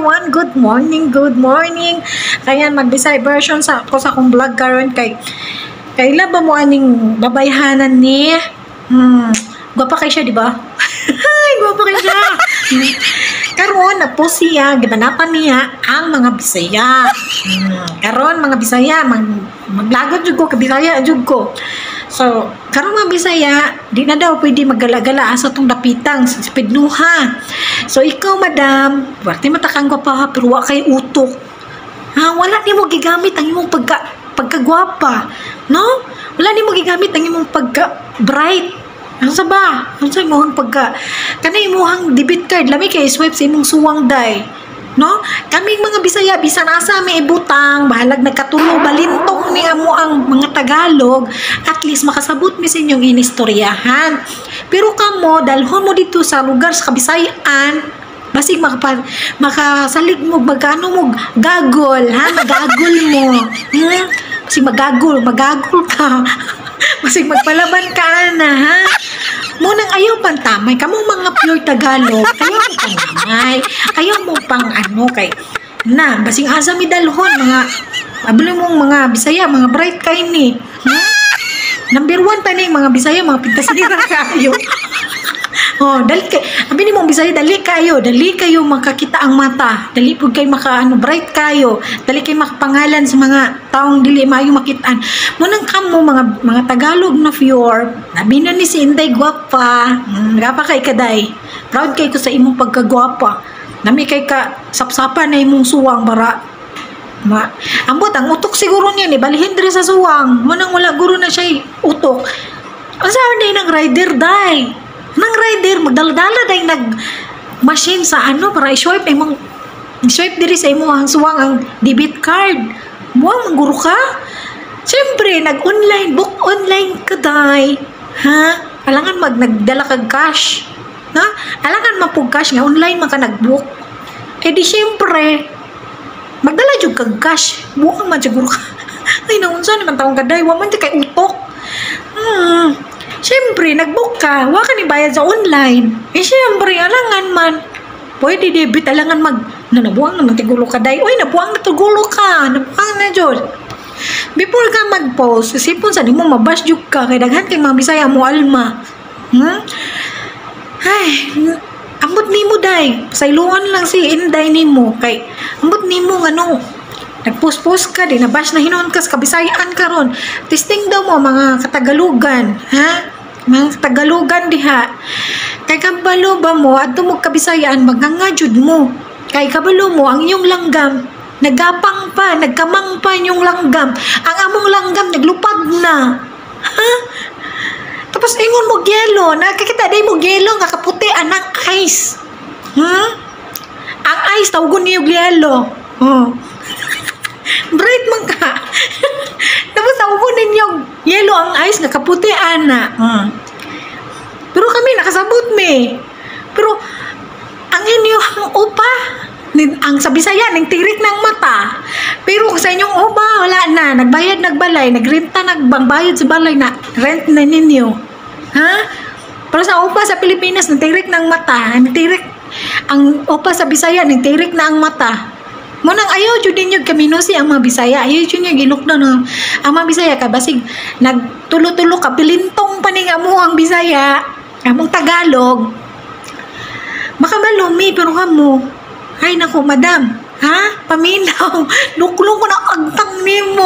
everyone, good morning, good morning. Kaya mag-Bisaya version sa ako sa akong vlog karon kay laba mo aning babayhanan ni gwapa kay siya, di ba? Ay, gwapa kay siya. Karon na po siya gibanapan niya ang mga Bisaya. Karon mga Bisaya maglagot jud ko, kabisaya jud ko. So, karon mga Bisaya, di na daw pwede maggala-gala sa tong dapitang sa Pidnuha. So, ikaw, madam, warte matakang gwapa pero wa kay utok. Ha, wala nimo gigamit ang imong pagkagwapa, no? Wala nimo gigamit ang imong pagka-bright. Ano sa ba? Ano sa imong kanay imong debit card, lami kay swipe sa imong suwang day. No? Kaming mga Bisaya, bisan asa may ibutang, bahalag nagkatulo, balintong ni amo ang mga Tagalog, at least makasabot mi sa inyong inistoryahan. Pero kamo, dalhon mo dito sa lugar sa Kabisayaan, basig makasalig mo, magkano mo, gagol, ha? Magagol mo. Basig magagol ka. Basig magpalaban ka na, ha? Munang ayaw pang tamay, kamong mga pure Tagalog, ayaw mo pang tamay, ayaw mo pang kay, na, basing asa mi dalhon, mga, abili mong mga Bisaya, mga bright kayo ni, Number 1 pa ni, mga Bisaya, mga pintasinira kayo. Oh, dali kayo, abili mong Bisaya, dali kayo makakita ang mata, dali po kayo bright kayo, dali kayo makapangalan sa mga taong dili maayo makitaan. Munang kamo mga Tagalog na pure, nabi na ni si Inday gwapa, gapa kay kaday, proud kay ko sa imong pagkagwapa, nami kay ka sapsapan na imong suwang bara. Ambot ang utok siguro niya ni balihin diri sa suwang, munang wala guro na siya utok. Asa day nang rider day? Nang rider magdala-dala day nag machine sa para i-swipe imong swipe diri sa imong suwang ang debit card. Buwang mangguro ka? Siyempre, book online ka day. Ha? Alangan nagdala kag cash. Ha? Alangan mapug cash nga online man ka nag-book. Eh di siyempre, magdala jud kag cash. Buwang man siguro ka. Ay, naunsa naman taong kaday. Wa man kay utok. Siyempre, nag-book ka. Wa ka ni bayad sa online. Eh siyempre, alangan man. Pwede debit, alangan nabuang naman tigulo ka day. Uy, nabuang na tigulo ka. Nabuang na jud. Before ka mag-post, sipon sa di mo mabash jud ka. Kaya daghan kay mga Bisaya mo alma. Ay, ambot nimo day. Pasayloan lang si Inday nimo. Kay, ambot nimo nag-post-post ka, di nabash na hinon ka sa Kabisayaan karon. Testing daw mo mga Katagalugan. Ha? Mga Tagalugan diha. Kay kabalo ba mo adto mo Kabisayaan magngangadyod mo. Kay kabalo mo ang inyong langgam nagapang pa, nagkamang pa inyong langgam. Ang among langgam naglupad na. Ha? Tapos ingon mo yelo, nakakita day mo yelo nga kaputi anang ice. Ang ice tawgon niyo yelo. Bright man ka. Tapos tawgon ninyo yelo ang ice nga kaputi ana. Pero kami nakasabot me. Pero ang inyong upa, ang sa Bisaya ning tirik ng mata. Pero sa inyong upa wala na, nagbayad nagbalay, nagrenta nagbangbayad sa balay na rent na ninyo. Ha? Pero sa upa sa Pilipinas ning tirik ng mata, ang upa sa Bisaya ning tirik na ang mata. Munang ayaw jud ninyo kaminusi ang mga Bisaya, ayaw jud niya gilukdan ang mga Bisaya ka basig nagtulo-tulo ka pilintong pa ning amuang Bisaya. Among Tagalog, makamalumi, pero kamo, ay naku, madam, ha? Paminaw, luklong ko na agtang nimo.